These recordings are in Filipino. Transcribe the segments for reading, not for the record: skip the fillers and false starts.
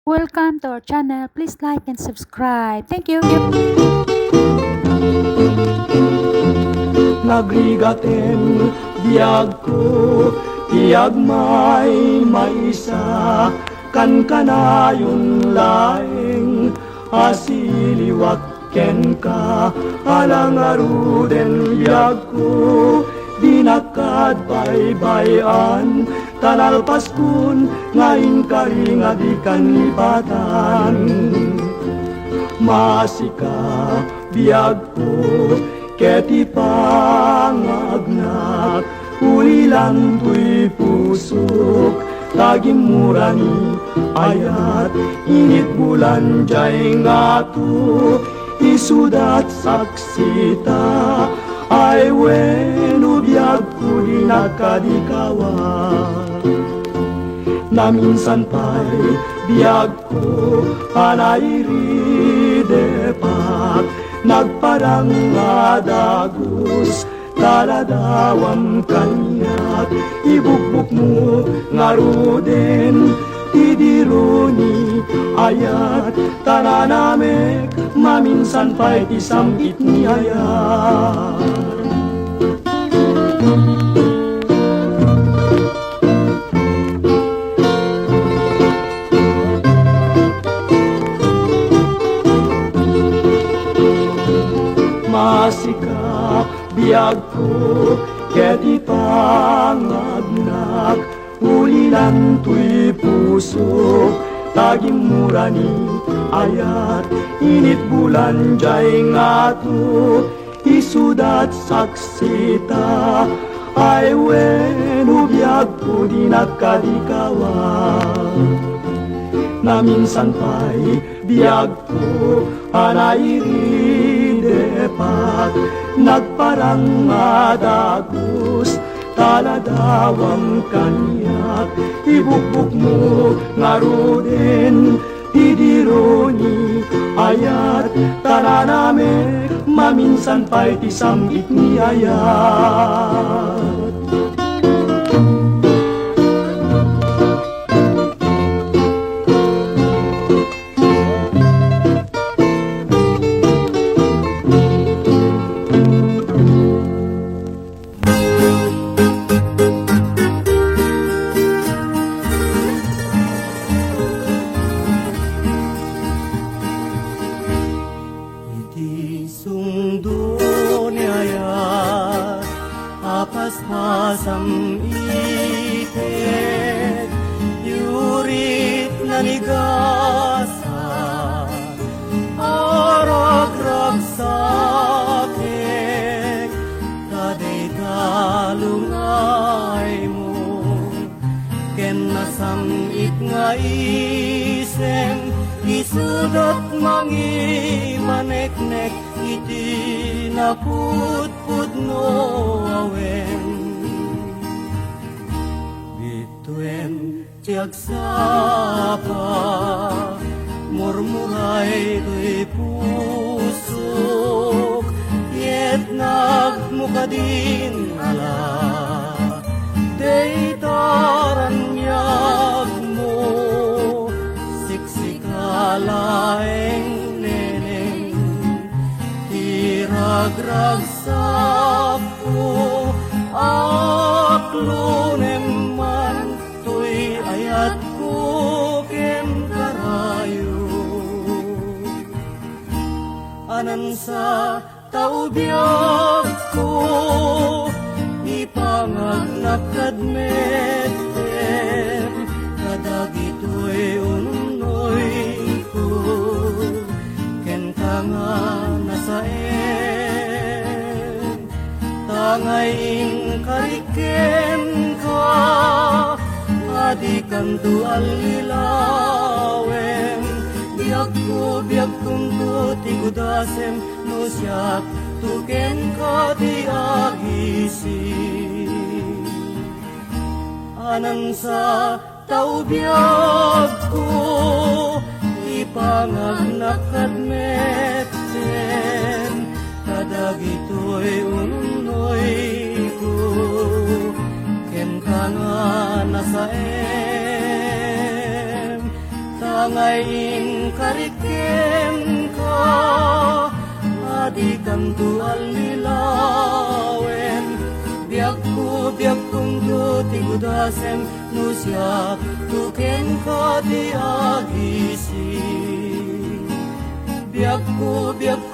Welcome to our channel. Please like and subscribe. Thank you. Nagrigaten biyag ko, tiyag may isa, kan kanayon laeng, asiliwak ken ka, alang aruden biyag ko, dinakad baybayan, tanalpas kun, ngayon kari nga di kanlipatan. Masika biyag ko, keti pangagnak, ulilan tuy pusok, tagimurani ayat, init bulan jay ngatu, isudat saksita, ay wenu biag ko di nakadikawan. Na minsan pa'y biag ko, anairi depak, nagparang adagus, taladawam kanyak, ibukbuk mo ngaruden, tidironi ayat, tananamek, maminsan pa'y isambit ni ayat. Masika biag ko, keti pangagnak, ulilan tuy puso, tagimurani ayat, init bulan jay ngatu, isudat saksita, ay wenu biag ko di nakadikawan. Na minsan pa'y biag ko, anairi depak, nagparang adagus, taladawam kanyak, ibukbuk mo ngaruden, tidironi ayat, tananamek, maminsan pa'y tisambit ni ayat. Pasam iket, yurit nanigasa, arag-rag sakit, kaday talungay mo, ken nasamit nga isem, isudot mangi maneknek, iti naputpud no awen. Bituin tiag sapa, murmuray tuy pusok, yet nagmukadin ala, dey taranyag mo, siksikalaeng neneng, iragrag sapo, aklunem man tuy ayat ko ken karayo. Anan sa taubiyag ko, ipangagnak kadmeten, kadagito'y ununoy ko, ken tanga nasaen, tangayin kariken ka, adikan tu alilawem, biag kunto tigudasem, no siyak tuken ka di agising. Anan sa taubiyag ko, ipangagnak kadmeten, kadagito'y ununoy ko, ken ka nga nasaem, nangayin kariken ka, adi kan tual nilawen, biag kong do tigudasem, nusya tuken ka di agisi. Biag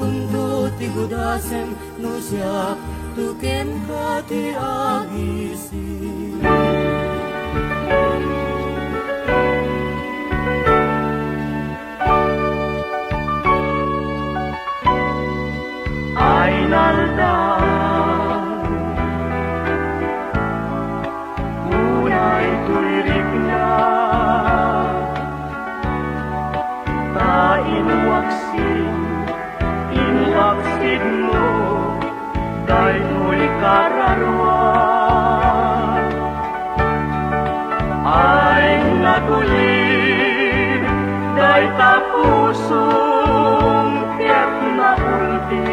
kong do tigudasem, nusya tuken ka di agisi. Ay naldan, unay tulirik na, ta inuwaksin mo, dahil mo'y kararwa. Ay natulid, dahil tapusong tiyak na ulti.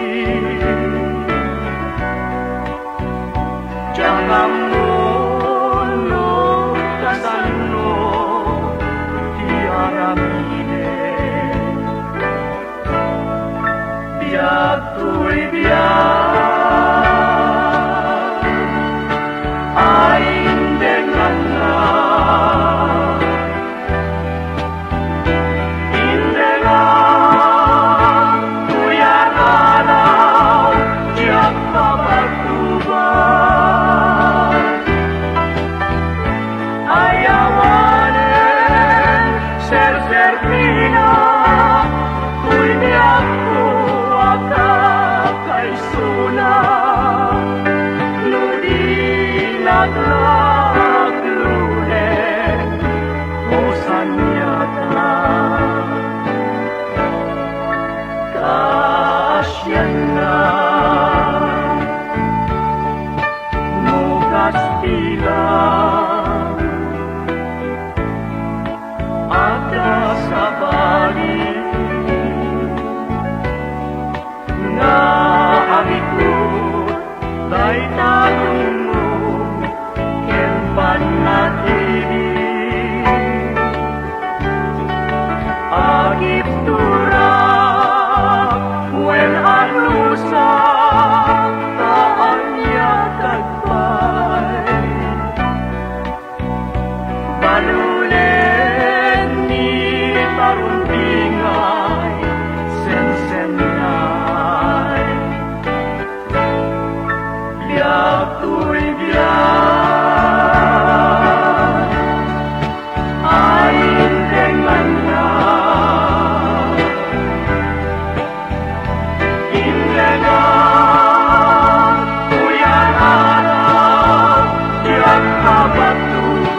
Jangan mulo kasano diaramine, biag tuy biag ay dengan na indengan tuyaranaw diag papagtuban. Ayawanen ser-serpina, tuy biag ko kay suna, nudi naglaglune, o sanyata. Kasyan na, mugas bilang, ada sa balik, na ang ikot ay tanong mo ken panatili agip turak wen anusa taan niya kagpay balulen ni taruntingay sensenay biag tuy biag ay dengan na indengan tuyan araw biag kabatuan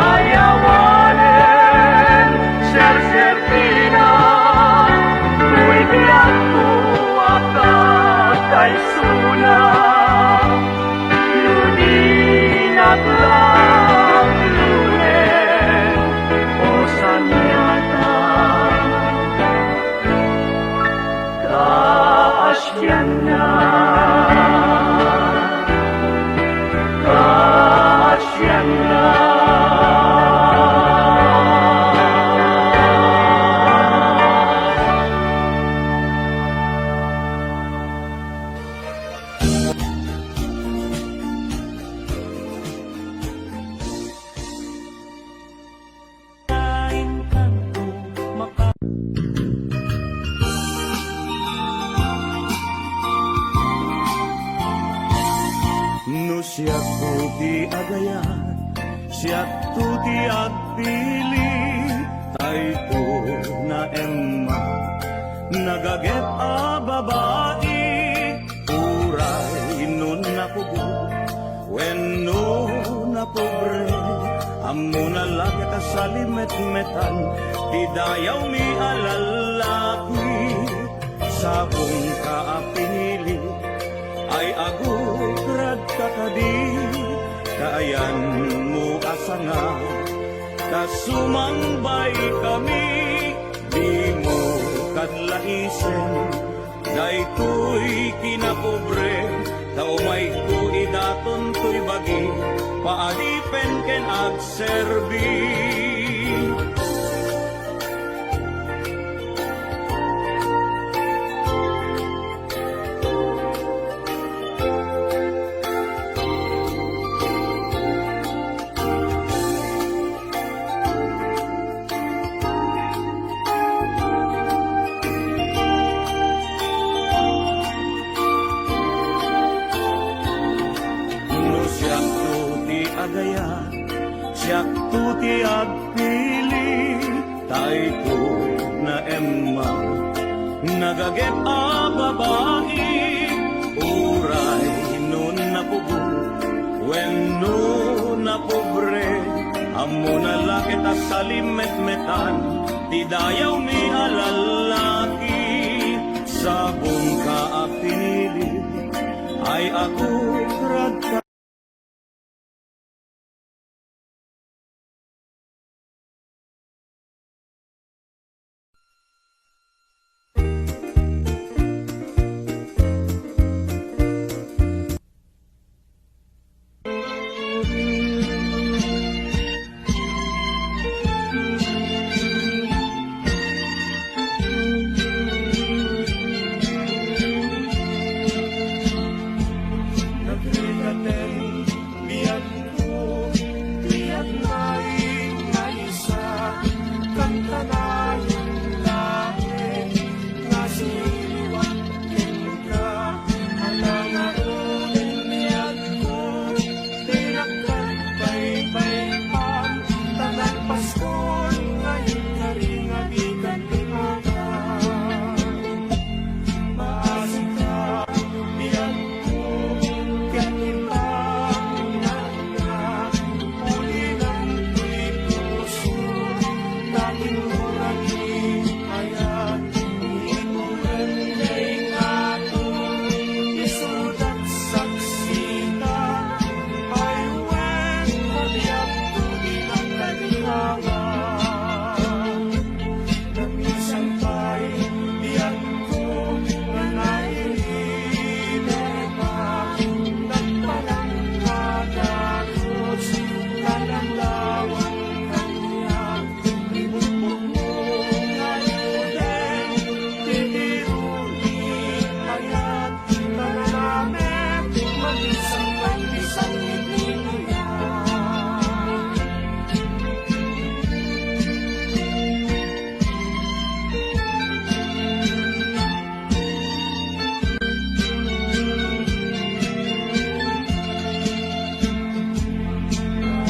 ayawanen ser-serpina tuy biag ko kay suna nudi naglaglune o sanyata kaasyan na kaasyan na. No siyak tuti agayan, siyak tuti agpili, ay ko na emma, nagaget a babae, uray nun na kubo, when no na pobre, amo na lagi ka sa limet-metan, tidayaw mi alalaki, sabong ka pinili, ay agutrad kakadi, kaayan mo asanga, kasumambay kami, di mo kadlaisen, daytoy kinapobre, Taumay ko idaton to'y bagi, paadipen ken agserbi. No siyak tuti agaya, siyak tuti agpili, tayo na emma, nagaget a babae, uray nun napugo, when no napobre, amo na lakit at salimet-metan, ti dayaw mi alalaki, sabong ka apili, ay ako ragka. Nagrigaten, biyan ko, biyan maing naisa, kanta na yung langit, nga siliwan ka, alangaroon biyan ko, tinakpan bay-baypan, tanang paskon, ngayon na rin abigan limagan. Maasik ka, biyan ko, kaya ibang nana, uli ng tuwi puso, dating muraging ayan, inulan kay ngato, isudat saksita, ay wen, kabiyak tuwi ng kalilangan. Namisan pa'y biyan ko, na nailileba, nagpalang kadagos, kalandawan kanya, ibubog mo ngayon, titiruni, ayat, nananamet, mag-isang pag-isang ibinigyan.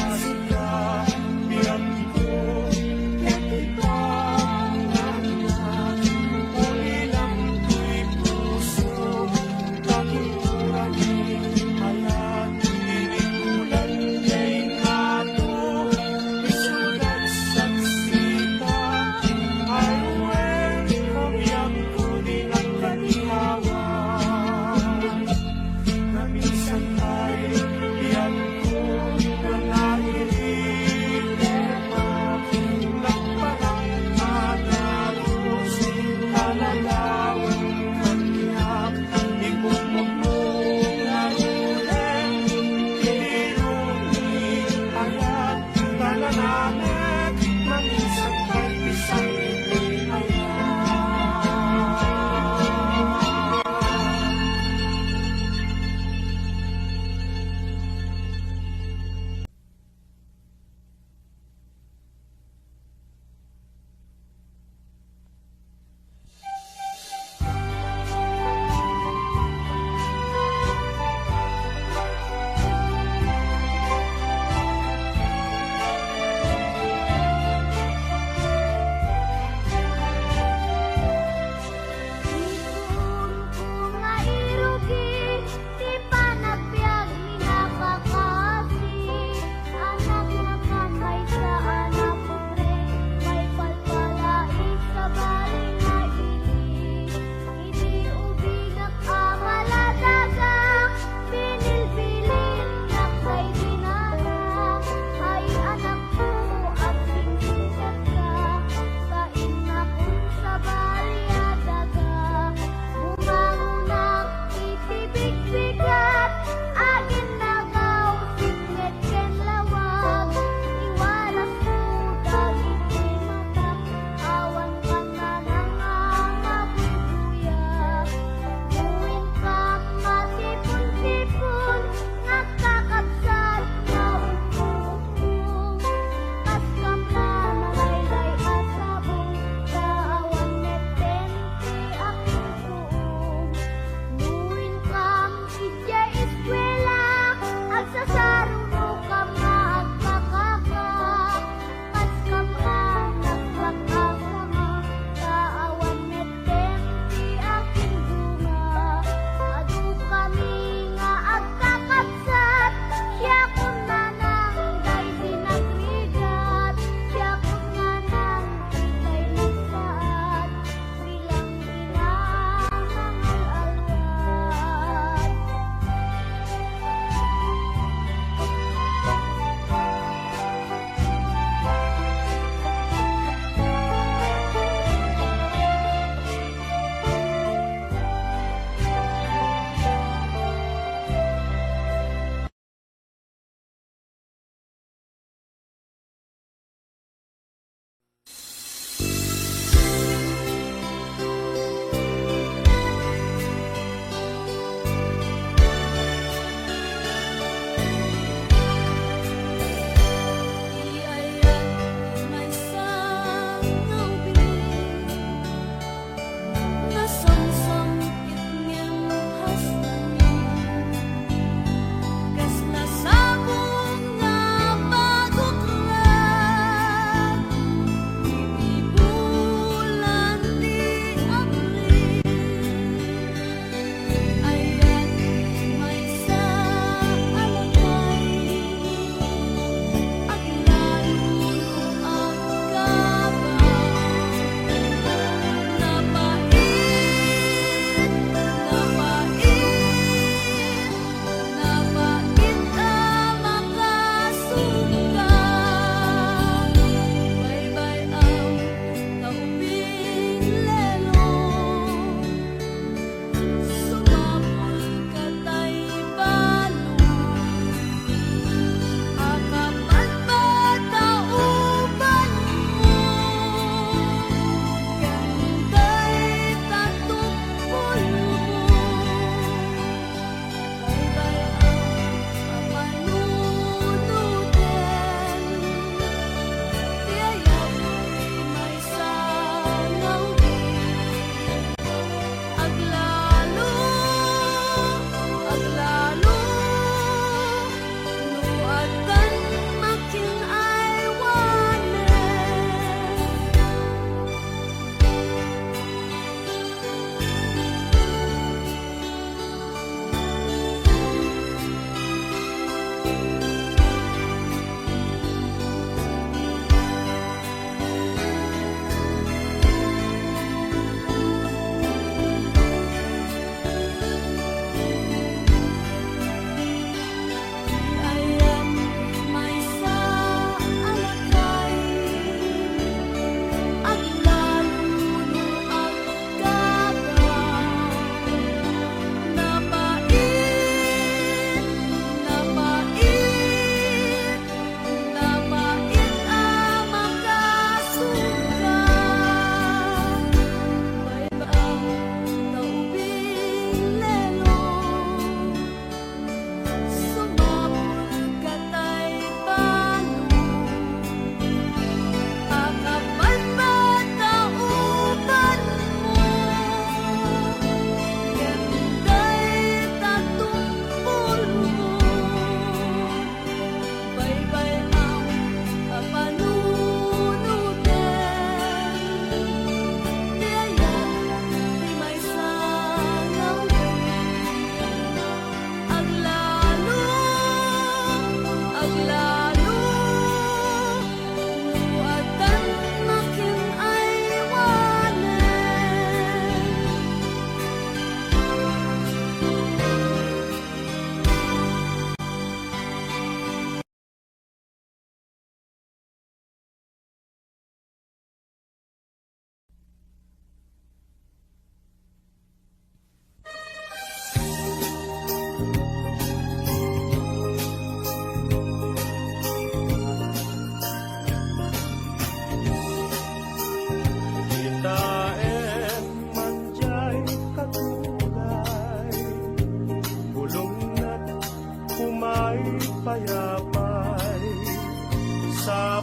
Asika, biyan ko, kaya ibang anak, uli lang ko'y puso, dating muraging ayan, inikulan kay ngato, isulat saksita, ay wen, kabiyak ko din ang kanihawan. Namisan ay biyan ko, na nailileba, nagparang kadagos, kalalawan kanya, ibubog mo ngayon, tiniruni, ayat, kalalamet, namisan ay isang ayan.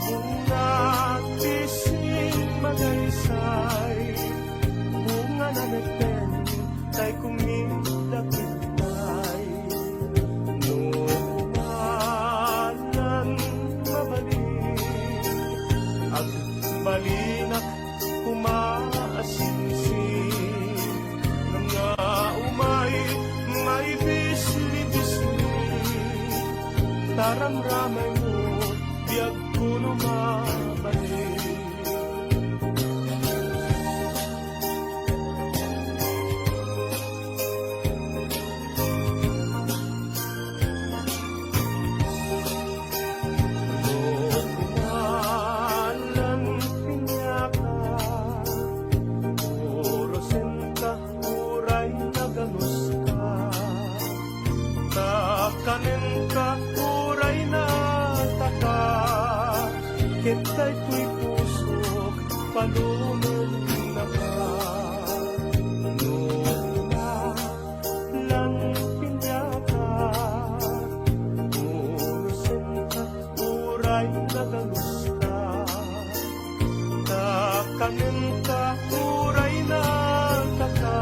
bunga tising magaysay bunga na neten tay kumidakitay numanan mabalik at balinak kumaasinsin nga umay may bisli-bisli taramramay mo biyag kuno mabalik Kumalan pinyaka Urusin ka uray na ganus ka Takanin ka uray na taka Kita'y tuy pusok palumen na ka Numalan pinyaka Urusin ka uray na ganus ka Takanin ka uray na taka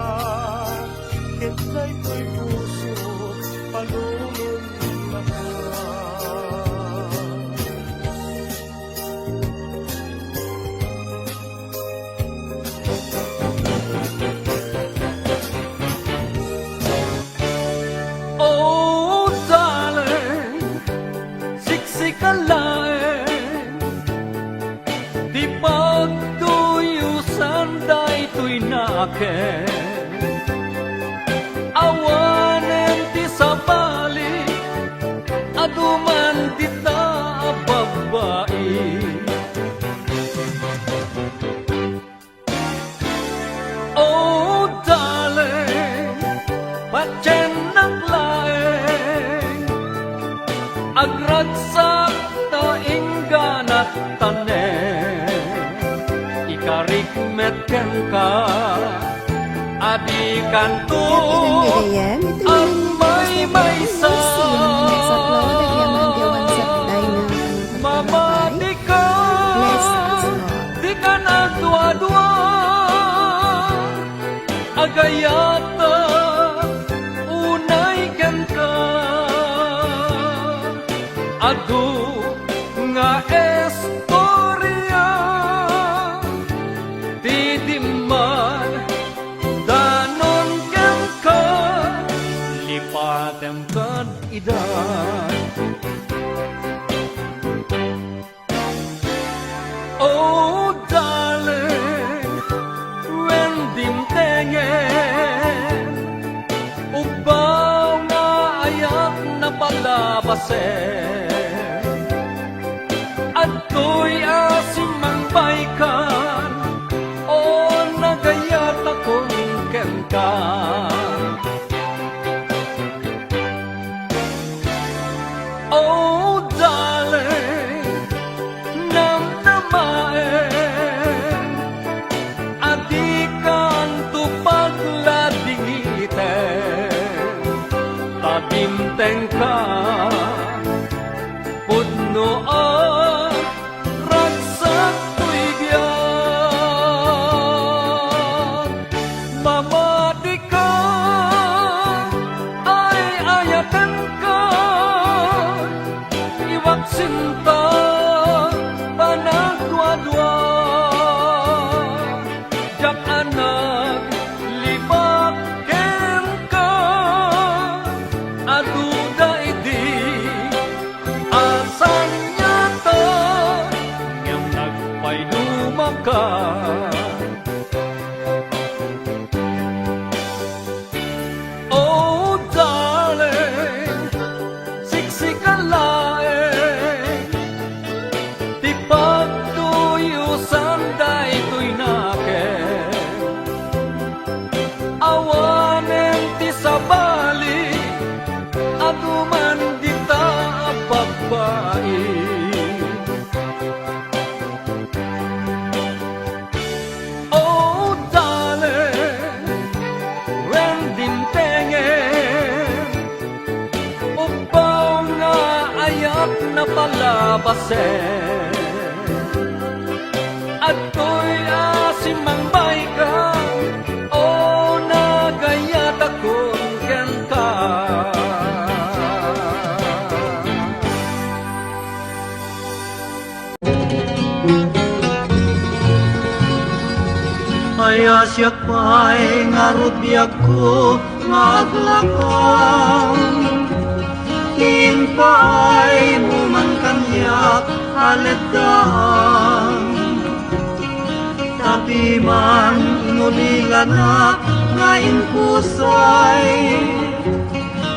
Kita'y tuy pusok palumen na ka Oh, darling, siksik ka lang. Di pagtuyusan daytoy naken. Awanen ti sabali, aduman ti ta babae. Oh, darling, patyen ng laeng agragsak ta ingganat tanen ikarikmet ken ka adikan to Ilan ang may sa mama di ka di ka na dua-dua agayata unay ken ka adu nga estorya didiman danon ken ka lipatem kad idan oh darling when dimtengen ubaw nga ayak na palabasen at to'y asimang baikan o nagayat akong kenta oh darling namnamaen adikan tu pagladingiten tadimteng ka pudno ang ragsak tuigyan mamadi ka ay ayatan ka iwak sinta panagdwa-dwa jak anak libak ken ka aduda idi asan nyata yang nagpayduma ka oh darling siksik ka laeng ti pagtuyusan daytoy naken awanen ti sabali aduman dita babae oh darling when dimtengen upaw nga ayat na palabasen Kaya siya pa'y ngarubiyag ko maglakang Timpay mo man kanyak haledang Tapi man inulingan na ngayon pusay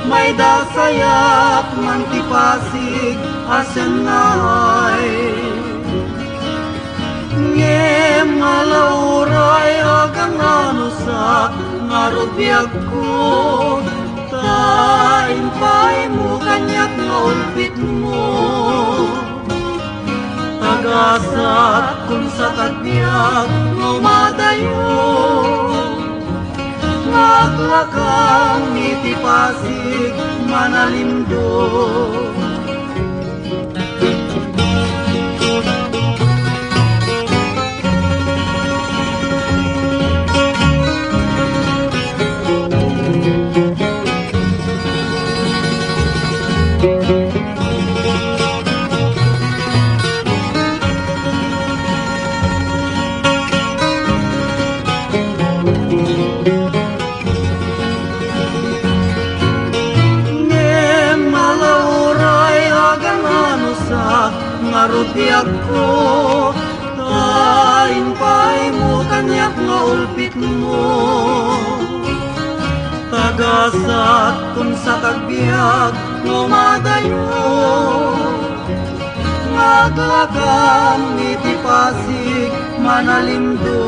May dasayak man tipasig asan naay Ngem malauray agang anusa ngarubiyag ko Taimpay mo kanyak nga ulpit mo Tagasat kung sa tagbiag umadayo Maglakang itipasig manalindo Ngarubiyag ko Taimpay mo kanyak nga ulpit mo Tagasat kung sa tagbiag umadayo Maglakang itipasig manalindo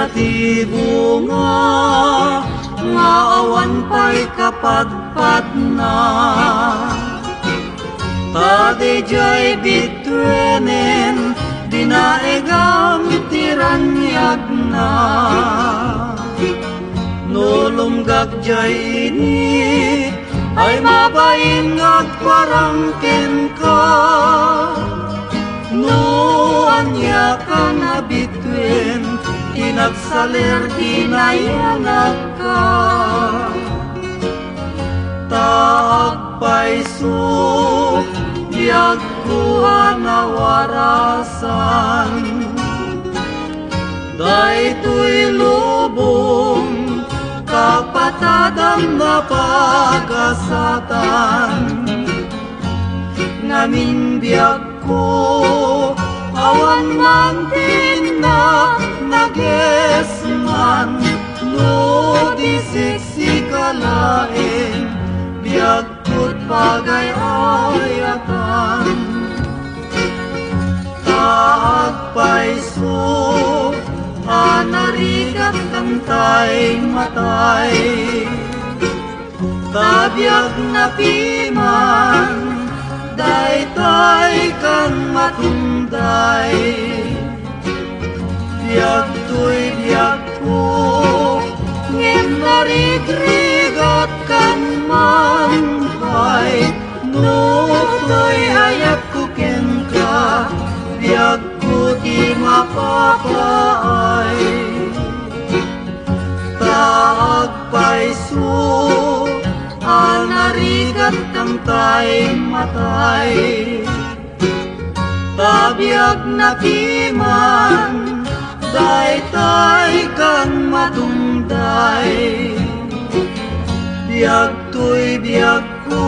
Di bunga nga awan pa'y kapagpad na Tadi jay bitwenen dinaegam tiranyag na Nulunggag jay ini ay mabaingag parangken ka Nuanya ka na bitwen Inagsalir dinayanak ka Taagpay su Diagkuha na warasan Daytoy lubong Kapatadang na pagasatan Ngamin biag ko Awan man din na nagesman No disiksi kalain Biagkut pagayayatan Taagpay su Anarigat kantay matay Tabiag na piman Daytay kang matunday Biag to'y biag ko Ngem narigrigat kan manpay No to'y hayap ko ken ka Biag ko di mapapaay Taagpay su Anarigat kang tay matay Tabiag na piman Daytay kang matunday Biag to'y biag ko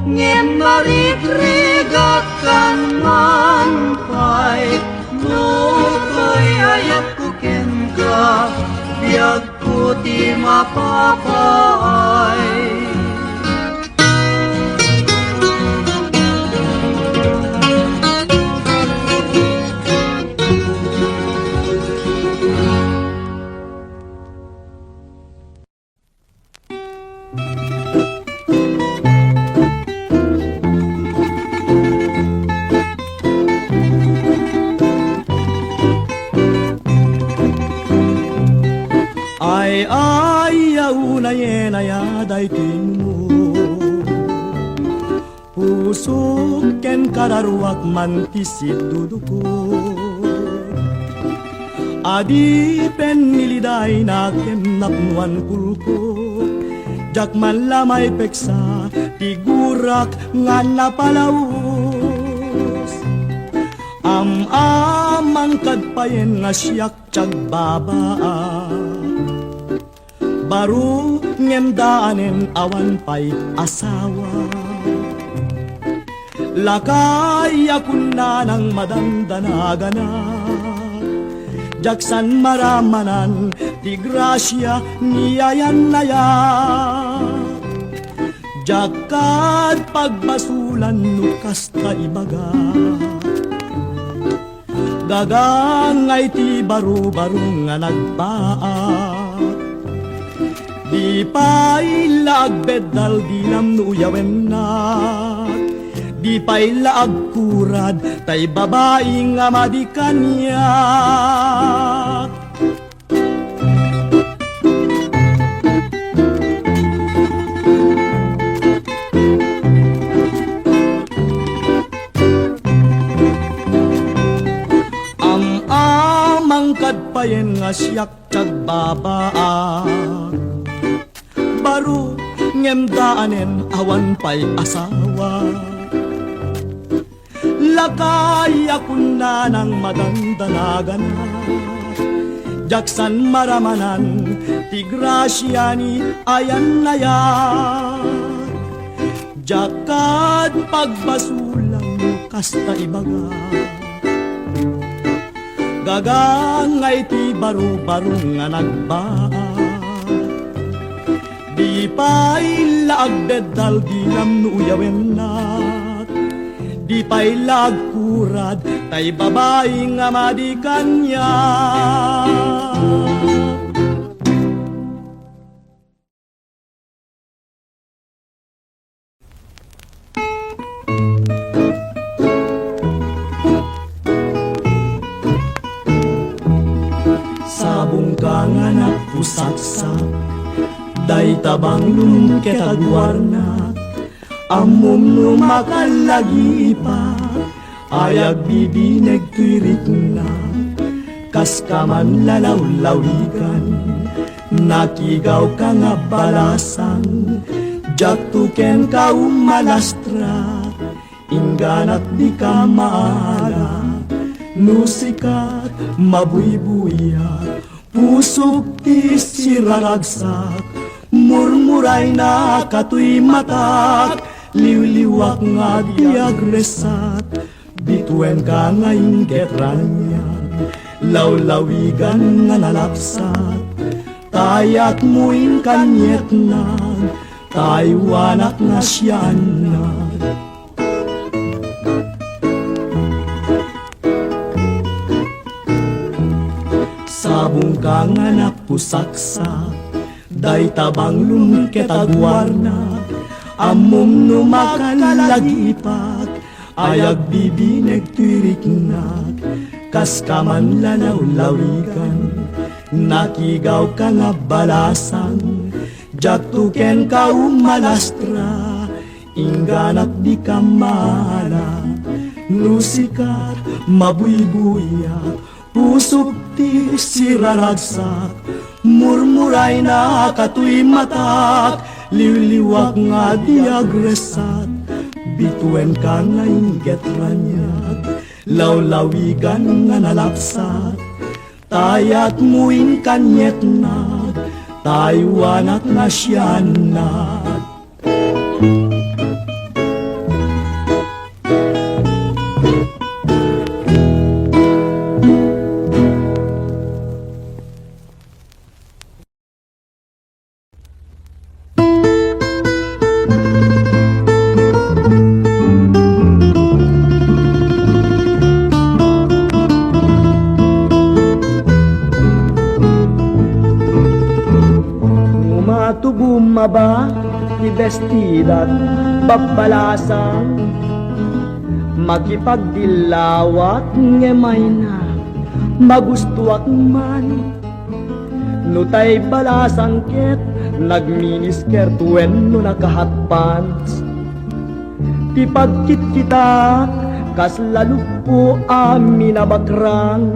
Ngem narigrigat kan manpay No to'y hayap ko ken ka Biag ko di mapapaay daytoy mo. Pusok ken kararwak man tisid duduko. Adi pen niliday na ken napnuan pulko. Jak man lamay peksa tigurak nga napalaos. Amang kadpayen nga siyak tiyag babaa. Baro ngem daanen awan pa'y asawa. Lakay akun na ng madandanaganap. Jaksan maramanan ti grasya niyayan nayak. Jakat pagbasulan nukas ka ibaga. Gagangay ti baro-baro nga nagbaat. Di pa'y laagbedal dinam nuyawen na. Di pa'y laagkurad tay babae nga madikanya. Amang kadpayen nga siyak tiyag babaa. Baro ngem daanen awan pa'y asawa. Lakay akun na ng madandanagan na. Jaksan maramanan ti grasya ni ayan na yan. Jakad pagbasulang kasta ibaga. Gagangay ti baro-baro nga nagbaat. Di pa'y laagbedal dinam nuyawen na. Di pa'y lagkurad tay babae nga madikanya. Sabong ka nga napusaksak, day tabang lumket agwarna. Amom lumakalagi pa, ayag bibineg tuirik na. Kas ka man lalaw-lawigan, nakigaw ka nga balasang. Jak tuken ka umalastra, ingganat di ka maala. Nusikat mabuybuya, pusok ti siraragsak. Murmuray na katoy matak, liwliwak nga di agresat. Bituen ka nga inggetranyan, lawlawigan nga nalapsat. Tayak mo'y kanyet na, taywanak nga siyan na. Sabong ka nga napusaksak, day tabang lumket agwarna. Amom numakalagipat, ayag bibineg tuiriknak. Kas ka man lalaw-lawigan, nakigaw ka nga balasang. Jak tuken ka umalastra, ingganat di ka maala. Nusikat mabuybuyak, pusok ti siraragsak. Murmuray na katoy matak, liwliwak nga di agresat. Bituen ka nga inggetranyag, lawlawigan nga nalapsat. Tayat mo'y kanyet na, taywanak nga siyan na. Bumaba ti bestidat babalasan, makipagdilawat ngemay na magustuak man. Nutay balasang ket nagminiskirt wenno naka-hot pants. Ti pagkit kita kas lalupo amin na bakrang,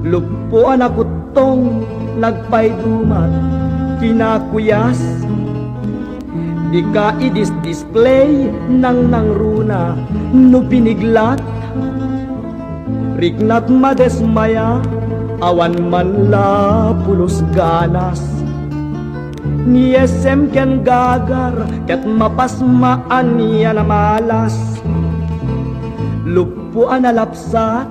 lupo anakutong nagpaydumat kinakuyas. Di ka i-display nang nangruna no piniglat, rignat madesmaya awan man la pulos ganas. Ni SM ken gagar ket mapasmaan niya na malas, lupo analapsat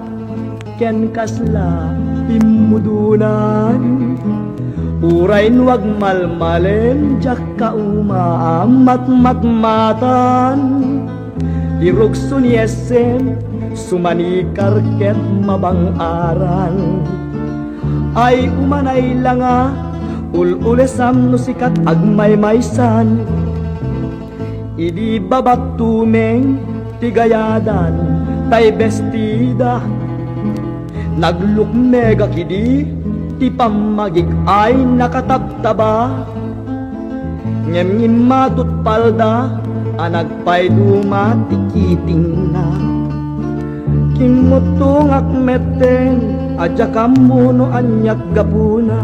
ken kasla pimudunan. Urain wag malmalen jak kaumamat matmatan, dirukso ni SM sumanikar ket mabang-aran. Ay umanay langa ululesam no sikat agmaymaysan, idi babatumeng tigayadan tay bestida, naglukmega kidi ti pamagig ay nakataptaba. Ngem matut palda anagpay dumatikiting na, kimutong akmeten adya kamuno anyak gapuna.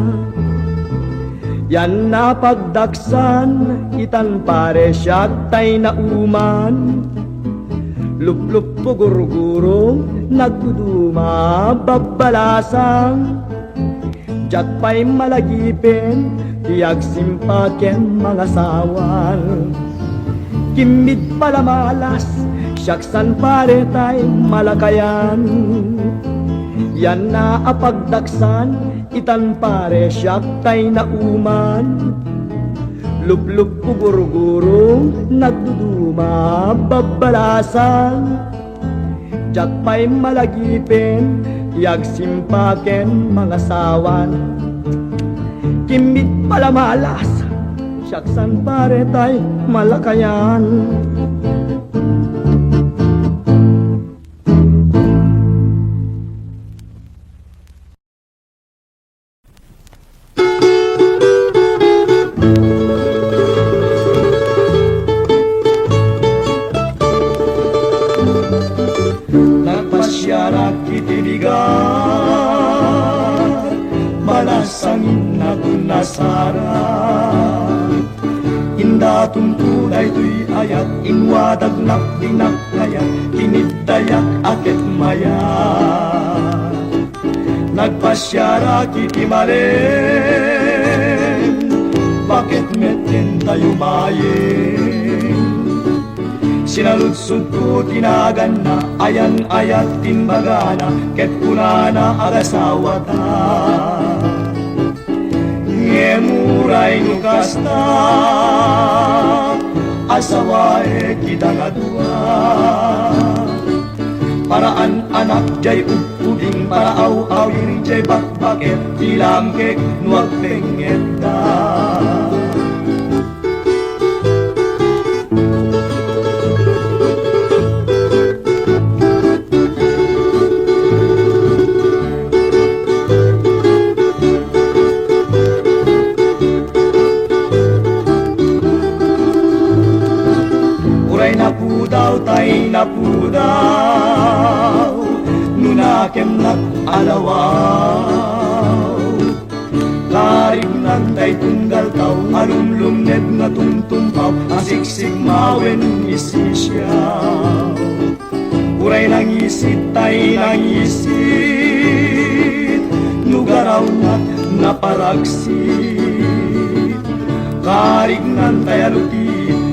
Yan na pagdaksan itan pare siya tay na uman, luplup po gurugurong nagduduma babalasang, jak pa'y malagipin tiyag simpaken mga sawan. Kimid pala malas siyaksan pare tay malakayan, yan na apagdaksan itan pare siyak tay na uman, luplup po gurugurong nagduduma babalasan, jak pa'y malagipin tiyag simpaken mga sawan. Kimit pala malas siyaksan pare tay malakayan. Napasyara kitinigan balasangin na kunasara, inda tuntunay tuy ayat inwadag nakdinak kaya kinidayak akit maya. Nagpasyara kiti malen bakit meten tayo mayen, sinaludsud ko tinagan na ayan ayat timbagana ket kunana agasawa ta. Ngemuray nukas na asawae kita nga dua, paraan anak jay ubing paraaw-aw yun jay bakbaket ilang kek nuwag pengeta. Tay napudaw nunakem nag-alawaw, karig nantay tunggal tao alumlumned na tungtumpaw, asiksik mawen isisyaw. Uray nang isit tay nang isit, nugaraw nat naparagsit, karig nantay aluti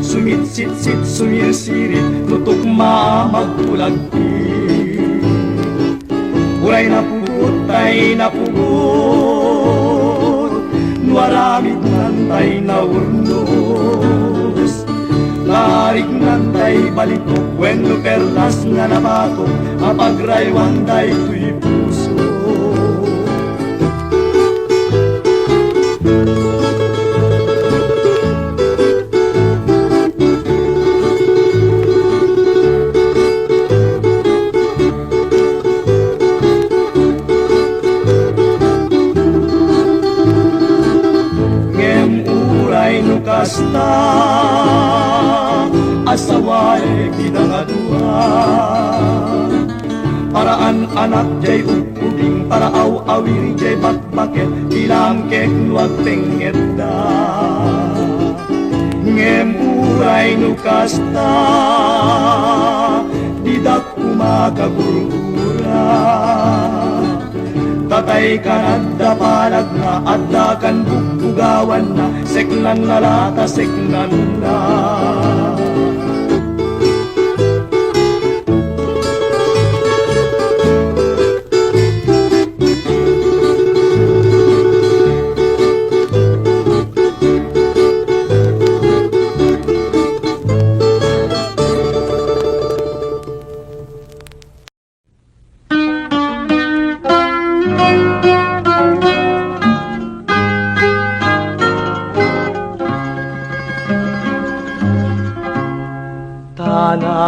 sumitsit-sit sumisirit nutok magpulagpit. Uray napugot tay napugot, nuaramid nantay naurnos, larik nantay balikok wenno perlas nga nabatok, apagraywan day tuy puso. ta asaway kinangadua paraan anak jay ubing para awiri jay bakbaket ilang kek luwag tenget da ngem uray nukasta didak kumakagurura tatay kanadda palag na adda kan bukbugawan na seknan na lata seknan na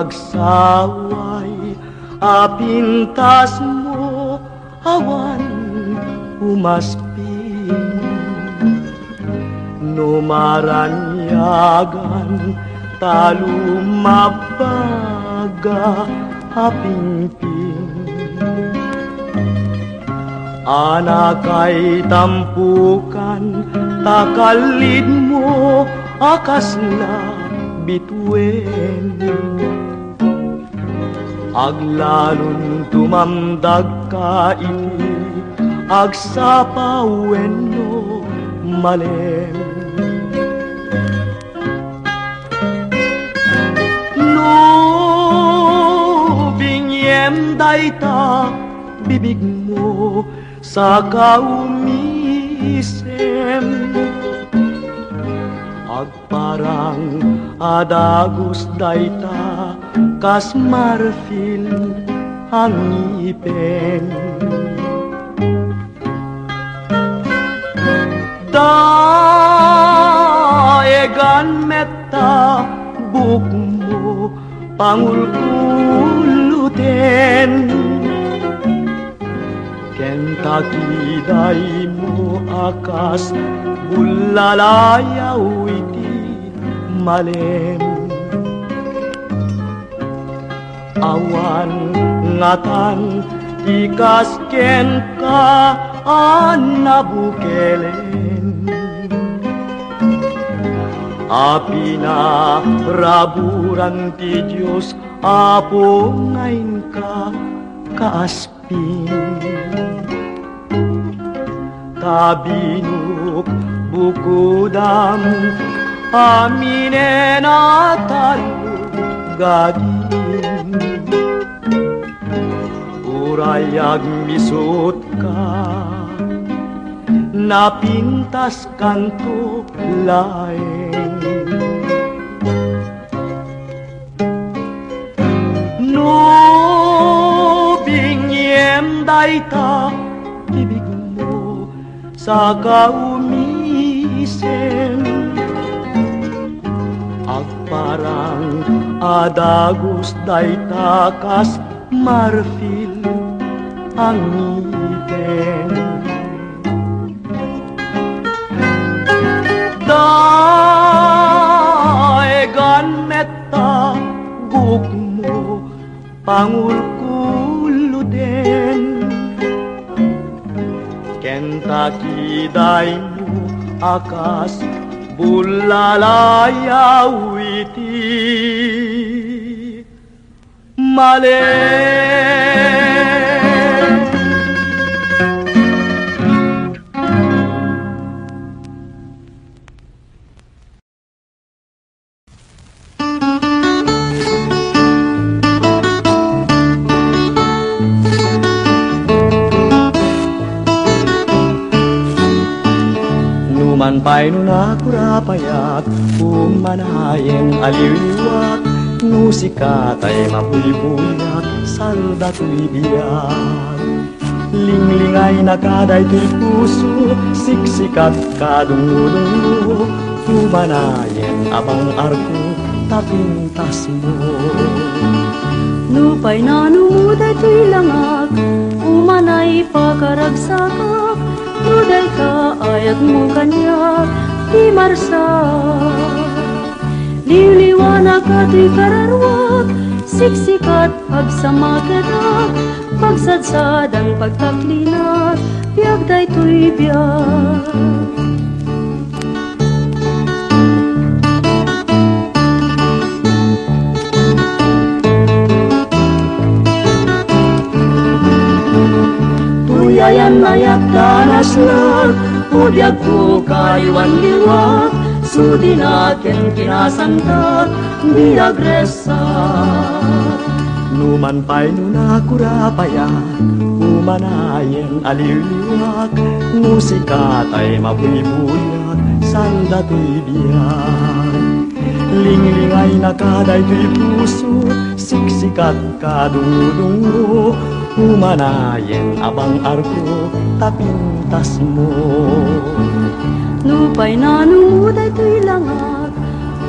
nagsaway apintas mo awan umaspin numaranyagan talumabaga apimpin anak ay tampukan takalid mo akas na bituin aglalon tumamdag ka iti agsapawen no malem no binyem dayta bibig mo sa kaumisem agparang adagos dayta kas marfil ang ngipin daegan metta buk mo pangulkuluten Kentucky day mo akas bulalayaw iti malem awan ngatan ikasken ka anabukelen api na raburan ti Diyos apo ngayon ka kaaspin tabinuk bukudam aminen atalugagin urayag misut ka napintas kanto laeng no binyem dayta ibig mo sa kaumisem agparang adagos dayta kas marfil ang ngiten daegan metta buk mo pangulkuluden Kentucky day mo akas bulalayaw iti malem Numanpay no nakurapayak umanayeng aliwiwat nusikatay mapulibuyat salda to'y biyak linglingay na kaday to'y puso siksikat kadungudungo umanayeng abang arko tapintas mo Nupay na numuday to'y langag umanay pakaragsakat Nuday ka ayat mo kanya di marsa kato'y kararwak, siksikat agsama kita, pagsadsad ang pagtaklinat, biyag daytoy biyag. Tuyayan ayat danas lang, udyag ko kayuan liwat, sudi natin kinasanta, biyag resa. Numan pa'y nunakurapaya, umanayen aliliwak, musika tay mabuybuyak, sanda to'y biyag. Linglingay na kaday to'y puso, siksikat kadudungo, umanayen abang arko, tapintas mo. Lupay na numuday to'y langak,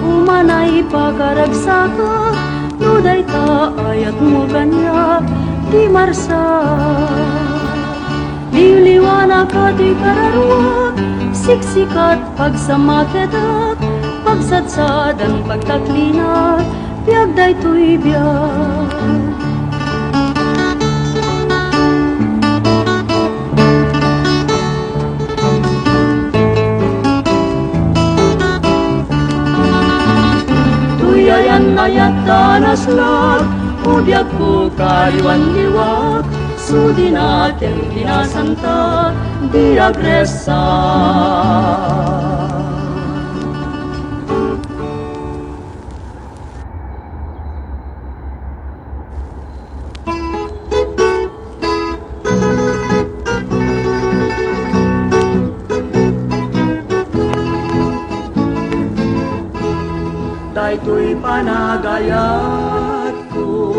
umanay pagkaragsaka, nuday ta ayat mo ganyak, di marsa. Liliwanag ka to'y kararwak, siksikat pagsama kita, pagsadsad ang pagtaklinat, biyag daytoy biyag. Tuyayan ayat danas lang, udyag ko kayuan liwak, sudi natin kinasanta, biyag resa. Daytoy panagayat ko.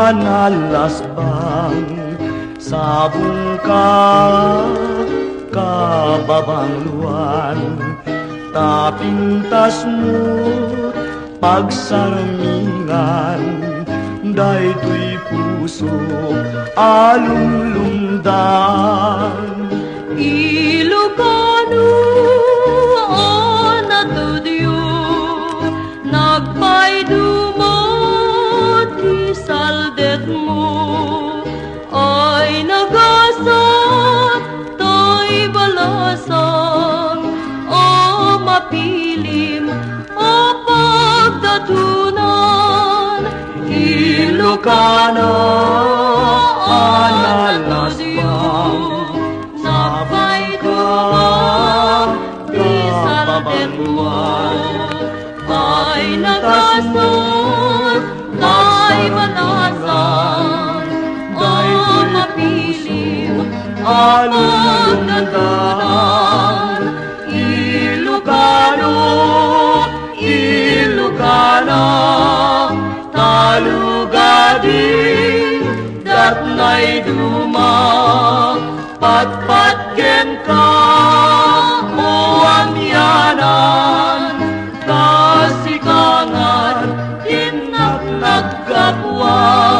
Analasbang sabong kababang luwan, tapintas mo pagsarmingan, daytoy puso alulundan. Ilocano, ana Diyo, nagpaydumot isaldet mo, ay nagasat to'y balasan, o mapilim o pagdatunan. Ilocano, analasbang ay nagasot, ay balasan, o mapilim, pagdatunan. Ilocano, Ilocana, talugadin, datnay duma, patpatgen ka, o amyanan, kasikangan, inagnagkapuan.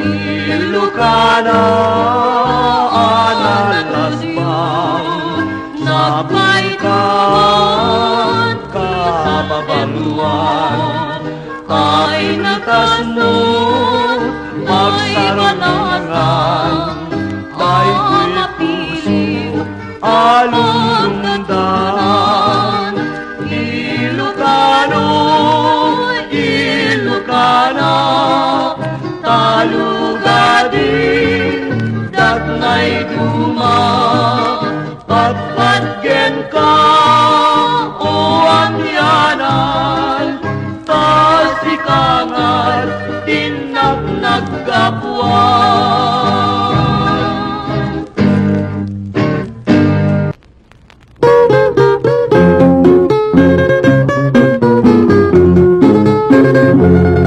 Ilocana, analasbang napaytuan, kababaluan, ay nagasno, karunungan ay puso alulundan. Ilocano, Ilocana, talugadi, dagnay duma, patpatgen ka, o angyanan, tas ikangan, tinag-nagkapuan.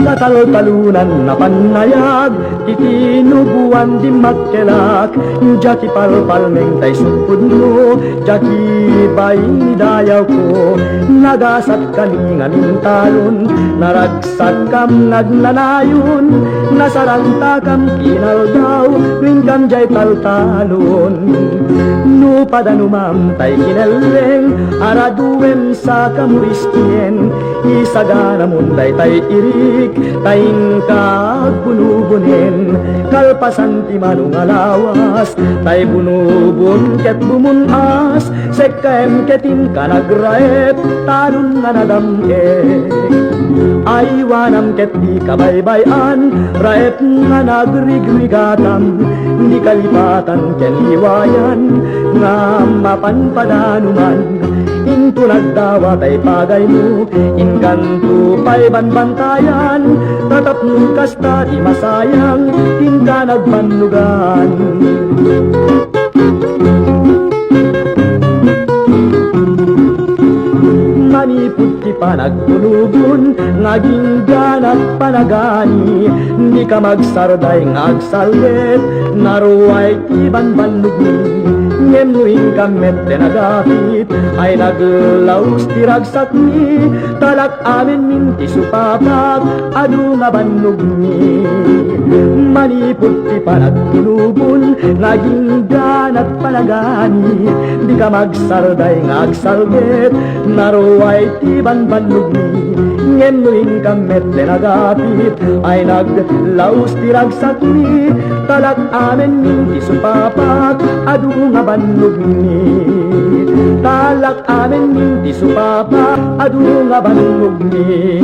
Tatal-talunan na panayag, titinubuan di magkelak, jaki palpalmeng tay supud mo, jaki bayi dayaw ko, nagasat kaningan talon, naragsak kam nagnanayon, nasaranta kam kinaldaw, ring kam jay taltalon. No padanumam tay kineleng, araduem sa kamuriskien, isagana munday tay irik, taing kagbunubunin, kalpasan ti manungalawas, tay bunubun ket bumunas, sekkaem ketin ka nagraep, talon nga nadamkek. Aywanam ket di kabaybayan, raep nga nagrigrigatam, di kalipatan ken liwayan, nga mapanpadanuman. Into nagdawa tay pagay mo, inkanto pa'y banbantayan, tatap nung kasta di masayang, inka nagbanlugan. Manipud ti panagtulugon, ngaging ganat panagani, di ka magsarday ngagsalget, naruway ti banbanlugi. Ngemuing kamet denagapit, ay naglaus tiragsak ni, talak amin minti supapag, adu nga bannog ni. Manipud ti panagtulugon, naging ganat panagani, di ka magsarday ngagsalget, naruway ti banbannog ni. Ngemuing kamet denagapit, ay naglaus tiragsak ni, talak amin minti supapag, adu nga bannog ni. Talak amin minti supapa, adu nga bannog ni.